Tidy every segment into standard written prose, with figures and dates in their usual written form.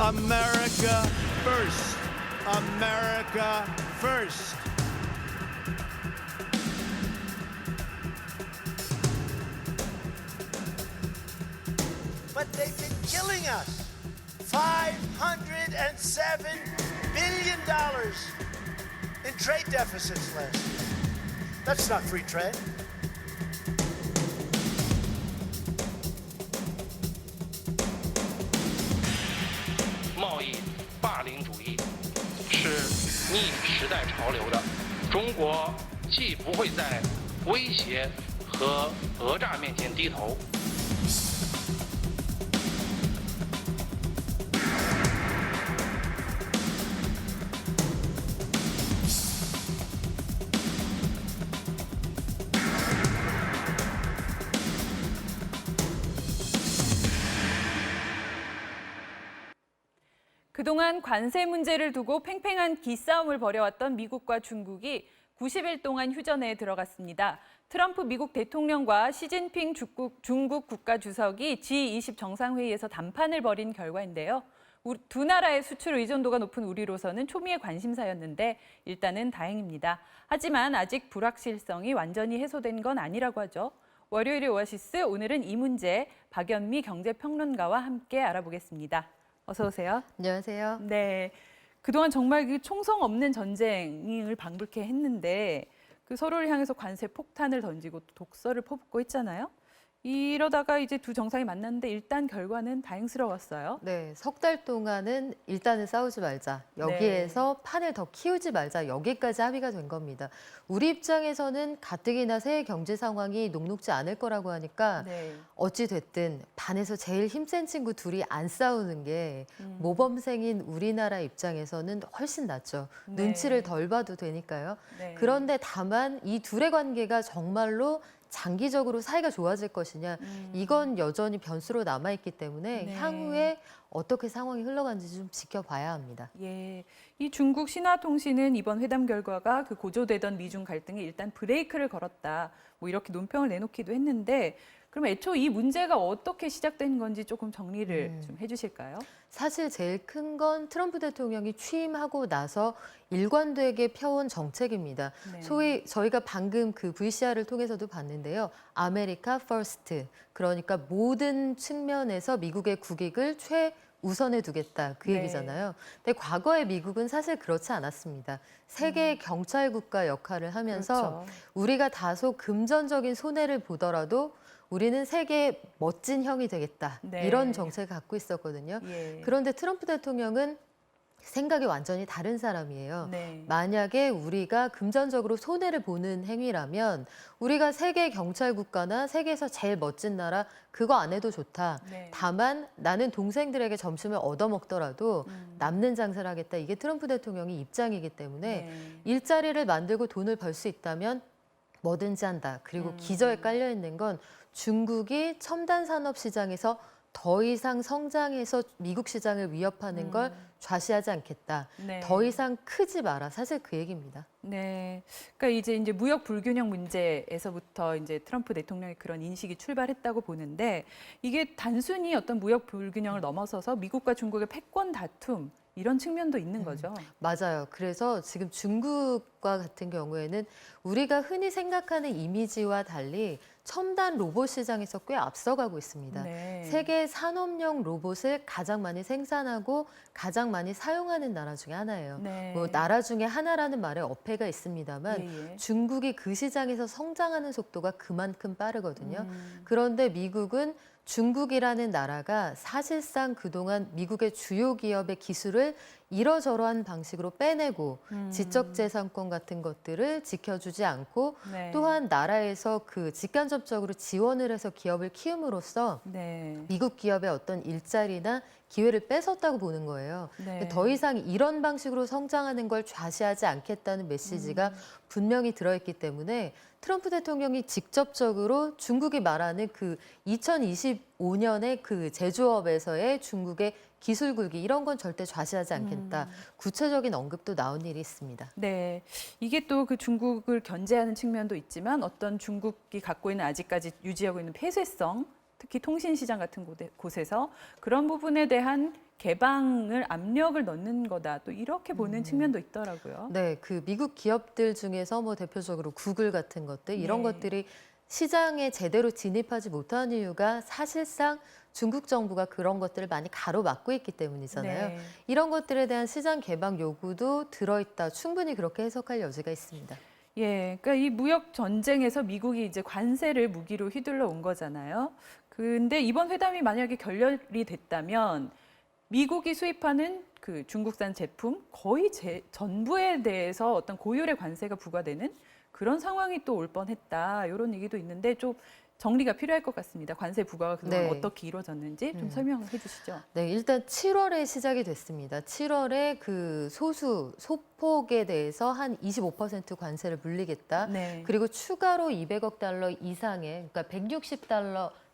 America first. America first. But they've been killing us. $507 billion in trade deficits last year. That's not free trade.是逆时代潮流的。中国既不会在威胁和讹诈面前低头。그동안 관세 문제를 두고 팽팽한 기싸움을 벌여왔던 미국과 중국이 90일 동안 휴전에 들어갔습니다. 트럼프 미국 대통령과 시진핑 중국 국가주석이 G20 정상회의에서 담판을 벌인 결과인데요. 두 나라의 수출 의존도가 높은 우리로서는 초미의 관심사였는데 일단은 다행입니다. 하지만 아직 불확실성이 완전히 해소된 건 아니라고 하죠. 월요일의 오아시스, 오늘은 이 문제 박연미 경제평론가와 함께 알아보겠습니다. 어서 오세요. 안녕하세요. 네, 그동안 정말 그 총성 없는 전쟁을 방불케 했는데 그 서로를 향해서 관세 폭탄을 던지고 독서를 퍼붓고 했잖아요. 이러다가 이제 두 정상이 만났는데 일단 결과는 다행스러웠어요. 네, 석 달 동안은 일단은 싸우지 말자. 여기에서 판을 더 키우지 말자. 여기까지 합의가 된 겁니다. 우리 입장에서는 가뜩이나 세계 경제 상황이 녹록지 않을 거라고 하니까 어찌 됐든 반에서 제일 힘센 친구 둘이 안 싸우는 게 모범생인 우리나라 입장에서는 훨씬 낫죠. 눈치를 덜 봐도 되니까요. 그런데 다만 이 둘의 관계가 정말로 장기적으로 사이가 좋아질 것이냐, 이건 여전히 변수로 남아있기 때문에 향후에 어떻게 상황이 흘러가는지 좀 지켜봐야 합니다. 예, 이 중국 신화통신은 이번 회담 결과가 그 고조되던 미중 갈등에 일단 브레이크를 걸었다, 뭐 이렇게 논평을 내놓기도 했는데 그럼 애초 이 문제가 어떻게 시작된 건지 조금 정리를 좀 해주실까요? 사실 제일 큰 건 트럼프 대통령이 취임하고 나서 일관되게 펴온 정책입니다. 소위 저희가 방금 그 VCR을 통해서도 봤는데요. 아메리카 퍼스트, 그러니까 모든 측면에서 미국의 국익을 최우선에 두겠다, 그 얘기잖아요. 근데 과거의 미국은 사실 그렇지 않았습니다. 세계 경찰 국가 역할을 하면서 우리가 다소 금전적인 손해를 보더라도 우리는 세계의 멋진 형이 되겠다. 이런 정책을 갖고 있었거든요. 그런데 트럼프 대통령은 생각이 완전히 다른 사람이에요. 만약에 우리가 금전적으로 손해를 보는 행위라면 우리가 세계 경찰 국가나 세계에서 제일 멋진 나라 그거 안 해도 좋다. 다만 나는 동생들에게 점심을 얻어먹더라도 남는 장사를 하겠다. 이게 트럼프 대통령의 입장이기 때문에 일자리를 만들고 돈을 벌 수 있다면 뭐든지 한다. 그리고 기저에 깔려 있는 건 중국이 첨단 산업 시장에서 더 이상 성장해서 미국 시장을 위협하는 걸 좌시하지 않겠다. 더 이상 크지 마라. 사실 그 얘기입니다. 네, 그러니까 이제 무역 불균형 문제에서부터 이제 트럼프 대통령의 그런 인식이 출발했다고 보는데 이게 단순히 어떤 무역 불균형을 넘어서서 미국과 중국의 패권 다툼 이런 측면도 있는 거죠. 맞아요. 그래서 지금 중국과 같은 경우에는 우리가 흔히 생각하는 이미지와 달리 첨단 로봇 시장에서 꽤 앞서가고 있습니다. 세계 산업용 로봇을 가장 많이 생산하고 가장 많이 사용하는 나라 중에 하나예요. 뭐 나라 중에 하나라는 말에 어폐가 있습니다만 중국이 그 시장에서 성장하는 속도가 그만큼 빠르거든요. 그런데 미국은 중국이라는 나라가 사실상 그동안 미국의 주요 기업의 기술을 이러저러한 방식으로 빼내고 지적재산권 같은 것들을 지켜주지 않고 또한 나라에서 그 직간접적으로 지원을 해서 기업을 키움으로써 미국 기업의 어떤 일자리나 기회를 뺏었다고 보는 거예요. 더 이상 이런 방식으로 성장하는 걸 좌시하지 않겠다는 메시지가 분명히 들어있기 때문에 트럼프 대통령이 직접적으로 중국이 말하는 그 2025년의 그 제조업에서의 중국의 기술 굴기 이런 건 절대 좌시하지 않겠다. 구체적인 언급도 나온 일이 있습니다. 네, 이게 또 그 중국을 견제하는 측면도 있지만 어떤 중국이 갖고 있는 아직까지 유지하고 있는 폐쇄성 특히 통신 시장 같은 곳에서 그런 부분에 대한 개방을 압력을 넣는 거다. 또 이렇게 보는 측면도 있더라고요. 네, 그 미국 기업들 중에서 뭐 대표적으로 구글 같은 것들 이런 네. 것들이 시장에 제대로 진입하지 못한 이유가 사실상 중국 정부가 그런 것들을 많이 가로막고 있기 때문이잖아요. 네. 이런 것들에 대한 시장 개방 요구도 들어있다. 충분히 그렇게 해석할 여지가 있습니다. 예, 그러니까 이 무역 전쟁에서 미국이 이제 관세를 무기로 휘둘러 온 거잖아요. 근데 이번 회담이 만약에 결렬이 됐다면 미국이 수입하는 그 중국산 제품 거의 전부에 대해서 어떤 고율의 관세가 부과되는 그런 상황이 또 올 뻔했다. 이런 얘기도 있는데 좀 정리가 필요할 것 같습니다. 관세 부과가 그동안 네. 어떻게 이루어졌는지 좀 설명을 해주시죠. 네, 일단 7월에 시작이 됐습니다. 7월에 그 소폭에 대해서 한 25% 관세를 물리겠다. 네. 그리고 추가로 200억 달러 이상의, 그러니까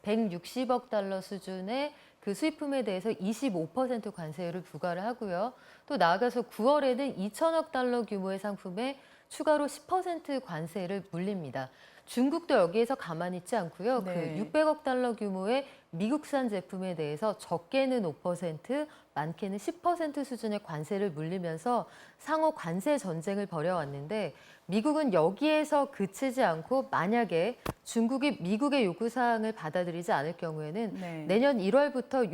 160억 달러 수준의 그 수입품에 대해서 25% 관세율을 부과를 하고요. 또 나아가서 9월에는 2천억 달러 규모의 상품에 추가로 10% 관세를 물립니다. 중국도 여기에서 가만히 있지 않고요. 네. 그 600억 달러 규모의 미국산 제품에 대해서 적게는 5%, 많게는 10% 수준의 관세를 물리면서 상호 관세 전쟁을 벌여왔는데 미국은 여기에서 그치지 않고 만약에 중국이 미국의 요구사항을 받아들이지 않을 경우에는 네. 내년 1월부터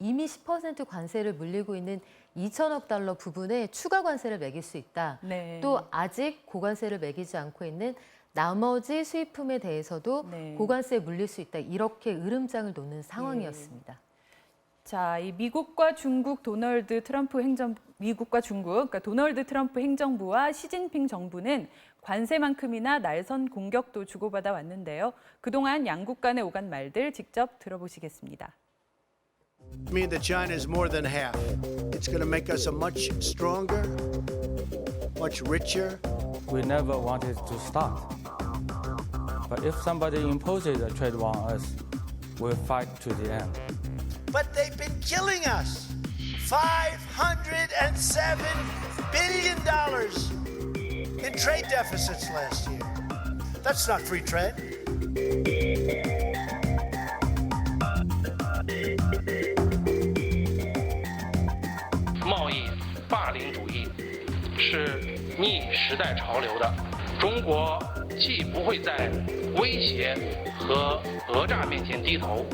이미 10% 관세를 물리고 있는 2천억 달러 부분에 추가 관세를 매길 수 있다. 네. 또 아직 고관세를 매기지 않고 있는 나머지 수입품에 대해서도 네. 고관세 물릴 수 있다. 이렇게 으름장을 놓는 상황이었습니다. 자, 이 미국과 중국 미국과 중국, 그러니까 도널드 트럼프 행정부와 시진핑 정부는 관세만큼이나 날선 공격도 주고받아 왔는데요. 그동안 양국 간의 오간 말들 직접 들어보시겠습니다. mean that China is more than half. It's going to make us a much stronger, much richer. We never wanted to start. But if somebody imposes a trade war on us, we'll fight to the end. But they've been killing us. $507 billion in trade deficits last year. That's not free trade. 贸易霸凌主义是逆时代潮流的。中国既不会在威胁和讹诈面前低头。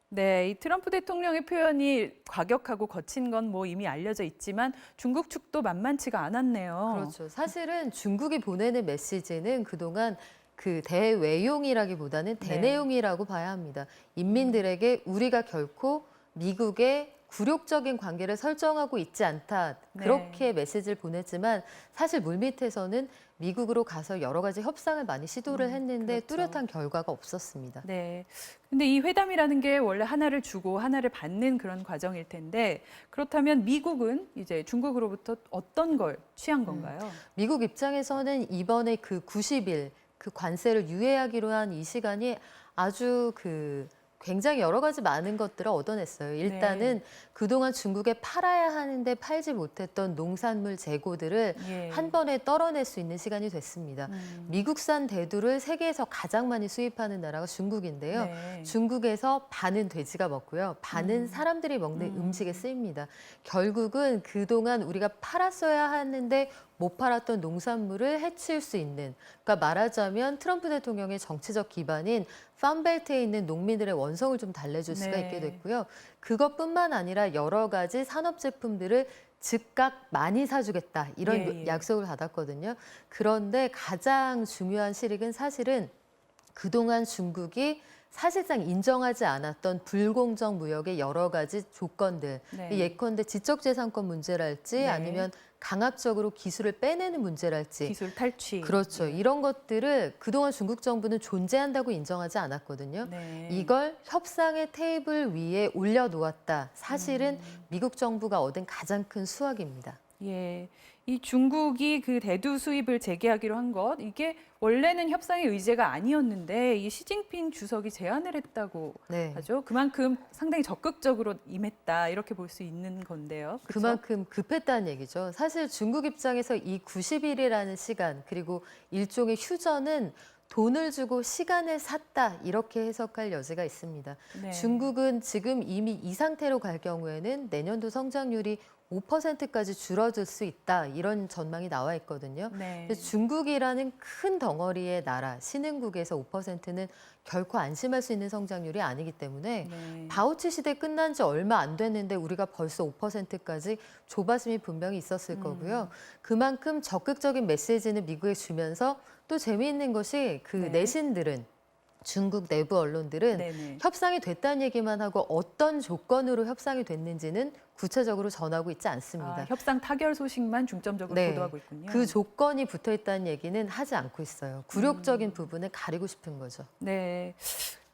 네, 이 트럼프 대통령의 표현이 과격하고 거친 건 뭐 이미 알려져 있지만 중국 측도 만만치가 않았네요. 그렇죠. 사실은 중국이 보내는 메시지는 그동안 그 대외용이라기보다는 대내용이라고 봐야 합니다. 인민들에게 우리가 결코 미국의 굴욕적인 관계를 설정하고 있지 않다. 그렇게 메시지를 보냈지만 사실 물밑에서는 미국으로 가서 여러 가지 협상을 많이 시도를 했는데 그렇죠. 뚜렷한 결과가 없었습니다. 네. 근데 이 회담이라는 게 원래 하나를 주고 하나를 받는 그런 과정일 텐데 그렇다면 미국은 이제 중국으로부터 어떤 걸 취한 건가요? 미국 입장에서는 이번에 그 90일 그 관세를 유예하기로 한 이 시간이 아주 굉장히 여러 가지 많은 것들을 얻어냈어요. 일단은 그동안 중국에 팔아야 하는데 팔지 못했던 농산물 재고들을 예. 한 번에 떨어낼 수 있는 시간이 됐습니다. 미국산 대두를 세계에서 가장 많이 수입하는 나라가 중국인데요. 네. 중국에서 반은 돼지가 먹고요. 반은 사람들이 먹는 음식에 쓰입니다. 결국은 그동안 우리가 팔았어야 하는데 못 팔았던 농산물을 해칠 수 있는, 그러니까 말하자면 트럼프 대통령의 정치적 기반인 팜벨트에 있는 농민들의 원성을 좀 달래줄 수가 네. 있게 됐고요. 그것뿐만 아니라 여러 가지 산업 제품들을 즉각 많이 사주겠다 이런 약속을 받았거든요. 그런데 가장 중요한 실익은 사실은 그동안 중국이 사실상 인정하지 않았던 불공정 무역의 여러 가지 조건들, 예컨대 지적재산권 문제랄지 아니면 강압적으로 기술을 빼내는 문제랄지 기술 탈취. 그렇죠. 이런 것들을 그동안 중국 정부는 존재한다고 인정하지 않았거든요. 네. 이걸 협상의 테이블 위에 올려놓았다. 사실은 미국 정부가 얻은 가장 큰 수확입니다. 예, 이 중국이 그 대두 수입을 재개하기로 한 것, 이게 원래는 협상의 의제가 아니었는데 이 시진핑 주석이 제안을 했다고 네. 하죠. 그만큼 상당히 적극적으로 임했다 이렇게 볼 수 있는 건데요. 그쵸? 그만큼 급했다는 얘기죠. 사실 중국 입장에서 이 90일이라는 시간 그리고 일종의 휴전은 돈을 주고 시간을 샀다 이렇게 해석할 여지가 있습니다. 네. 중국은 지금 이미 이 상태로 갈 경우에는 내년도 성장률이 5%까지 줄어들 수 있다 이런 전망이 나와 있거든요. 네. 그래서 중국이라는 큰 덩어리의 나라 신흥국에서 5%는 결코 안심할 수 있는 성장률이 아니기 때문에 네. 바우치 시대 끝난 지 얼마 안 됐는데 우리가 벌써 5%까지 조바심이 분명히 있었을 거고요. 그만큼 적극적인 메시지는 미국에 주면서 또 재미있는 것이 그 네. 내신들은 중국 내부 언론들은 네네. 협상이 됐다는 얘기만 하고 어떤 조건으로 협상이 됐는지는 구체적으로 전하고 있지 않습니다. 아, 협상 타결 소식만 중점적으로 네. 보도하고 있군요. 그 조건이 붙어 있다는 얘기는 하지 않고 있어요. 굴욕적인 부분을 가리고 싶은 거죠. 네.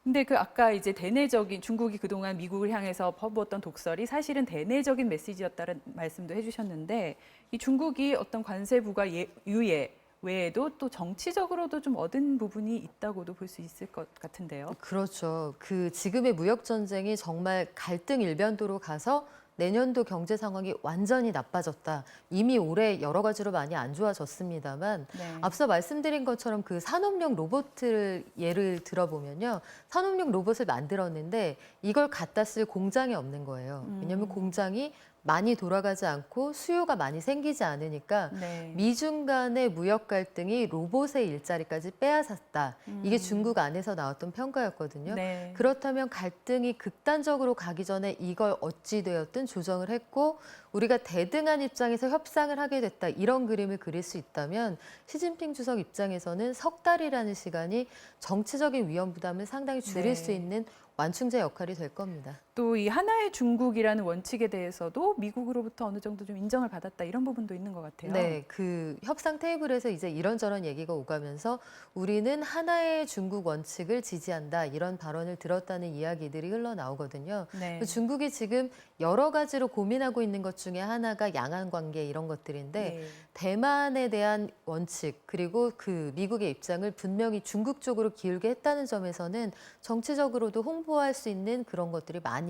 근데 그 아까 이제 대내적인 중국이 그동안 미국을 향해서 퍼부었던 독설이 사실은 대내적인 메시지였다는 말씀도 해주셨는데 이 중국이 어떤 관세 부과 유예 외에도 또 정치적으로도 좀 얻은 부분이 있다고도 볼 수 있을 것 같은데요. 그렇죠. 그 지금의 무역 전쟁이 정말 갈등 일변도로 가서 내년도 경제 상황이 완전히 나빠졌다. 이미 올해 여러 가지로 많이 안 좋아졌습니다만 네. 앞서 말씀드린 것처럼 그 산업용 로봇을 예를 들어보면요. 산업용 로봇을 만들었는데 이걸 갖다 쓸 공장이 없는 거예요. 왜냐하면 공장이 많이 돌아가지 않고 수요가 많이 생기지 않으니까 네. 미중 간의 무역 갈등이 로봇의 일자리까지 빼앗았다. 이게 중국 안에서 나왔던 평가였거든요. 네. 그렇다면 갈등이 극단적으로 가기 전에 이걸 어찌 되었든 조정을 했고 우리가 대등한 입장에서 협상을 하게 됐다. 이런 그림을 그릴 수 있다면 시진핑 주석 입장에서는 석 달이라는 시간이 정치적인 위험 부담을 상당히 줄일 네. 수 있는 완충제 역할이 될 겁니다. 또 이 하나의 중국이라는 원칙에 대해서도 미국으로부터 어느 정도 좀 인정을 받았다 이런 부분도 있는 것 같아요. 네, 그 협상 테이블에서 이제 이런저런 얘기가 오가면서 우리는 하나의 중국 원칙을 지지한다 이런 발언을 들었다는 이야기들이 흘러나오거든요. 네. 중국이 지금 여러 가지로 고민하고 있는 것 중에 하나가 양안 관계 이런 것들인데 네. 대만에 대한 원칙 그리고 그 미국의 입장을 분명히 중국 쪽으로 기울게 했다는 점에서는 정치적으로도 홍보할 수 있는 그런 것들이 많이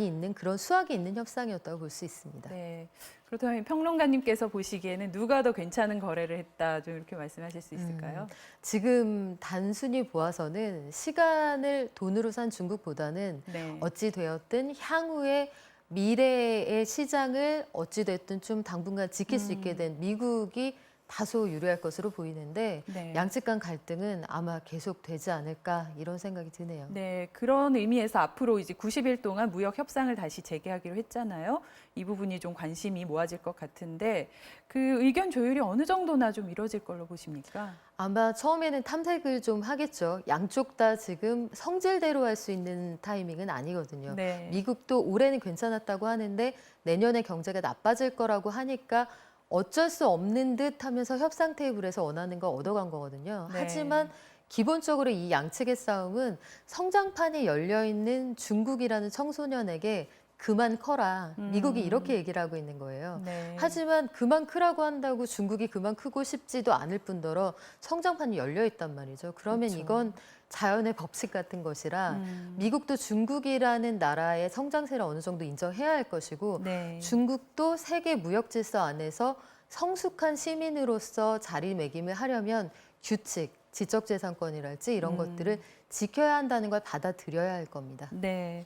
있는 그런 수확이 있는 협상이었다고 볼 수 있습니다. 네. 그렇다면 평론가님께서 보시기에는 누가 더 괜찮은 거래를 했다 좀 이렇게 말씀하실 수 있을까요? 지금 단순히 보아서는 시간을 돈으로 산 중국보다는 네. 어찌 되었든 향후에 미래의 시장을 어찌 됐든 좀 당분간 지킬 수 있게 된 미국이 다소 유리할 것으로 보이는데 네. 양측 간 갈등은 아마 계속되지 않을까 이런 생각이 드네요. 네, 그런 의미에서 앞으로 이제 90일 동안 무역 협상을 다시 재개하기로 했잖아요. 이 부분이 좀 관심이 모아질 것 같은데 그 의견 조율이 어느 정도나 좀 이루어질 걸로 보십니까? 아마 처음에는 탐색을 좀 하겠죠. 양쪽 다 지금 성질대로 할 수 있는 타이밍은 아니거든요. 네. 미국도 올해는 괜찮았다고 하는데 내년에 경제가 나빠질 거라고 하니까 어쩔 수 없는 듯 하면서 협상 테이블에서 원하는 거 얻어간 거거든요. 네. 하지만 기본적으로 이 양측의 싸움은 성장판이 열려있는 중국이라는 청소년에게 그만 커라. 미국이 이렇게 얘기를 하고 있는 거예요. 네. 하지만 그만 크라고 한다고 중국이 그만 크고 싶지도 않을 뿐더러 성장판이 열려 있단 말이죠. 그러면 그렇죠. 이건 자연의 법칙 같은 것이라 미국도 중국이라는 나라의 성장세를 어느 정도 인정해야 할 것이고 네. 중국도 세계 무역 질서 안에서 성숙한 시민으로서 자리매김을 하려면 규칙, 지적재산권이랄지 이런 것들을 지켜야 한다는 걸 받아들여야 할 겁니다. 네.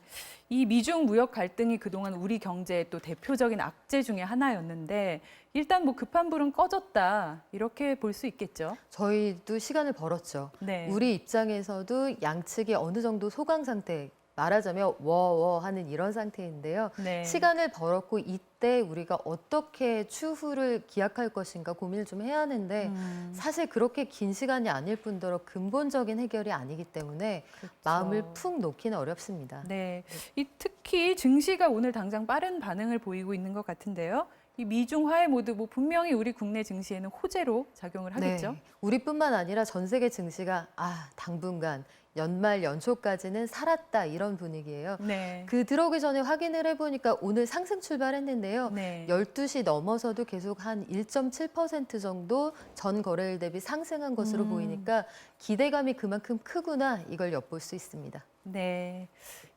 이 미중 무역 갈등이 그동안 우리 경제의 또 대표적인 악재 중에 하나였는데 일단 뭐 급한 불은 꺼졌다 이렇게 볼 수 있겠죠. 저희도 시간을 벌었죠. 네. 우리 입장에서도 양측이 어느 정도 소강 상태, 말하자면 워워 하는 이런 상태인데요. 네. 시간을 벌었고 이때 우리가 어떻게 추후를 기약할 것인가 고민을 좀 해야 하는데 사실 그렇게 긴 시간이 아닐 뿐더러 근본적인 해결이 아니기 때문에 마음을 푹 놓기는 어렵습니다. 네. 이 특히 증시가 오늘 당장 빠른 반응을 보이고 있는 것 같은데요. 이 미중 화해 모드 뭐 분명히 우리 국내 증시에는 호재로 작용을 하겠죠. 네. 우리뿐만 아니라 전 세계 증시가 당분간 연말 연초까지는 살았다 이런 분위기예요. 네. 그 들어오기 전에 확인을 해보니까 오늘 상승 출발했는데요. 네. 12시 넘어서도 계속 한 1.7% 정도 전 거래일 대비 상승한 것으로 보이니까 기대감이 그만큼 크구나 이걸 엿볼 수 있습니다. 네.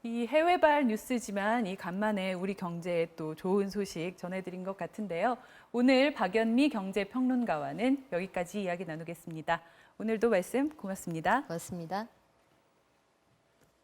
이 해외발 뉴스지만 이 간만에 우리 경제에 또 좋은 소식 전해드린 것 같은데요. 오늘 박연미 경제평론가와는 여기까지 이야기 나누겠습니다. 오늘도 말씀 고맙습니다. 고맙습니다.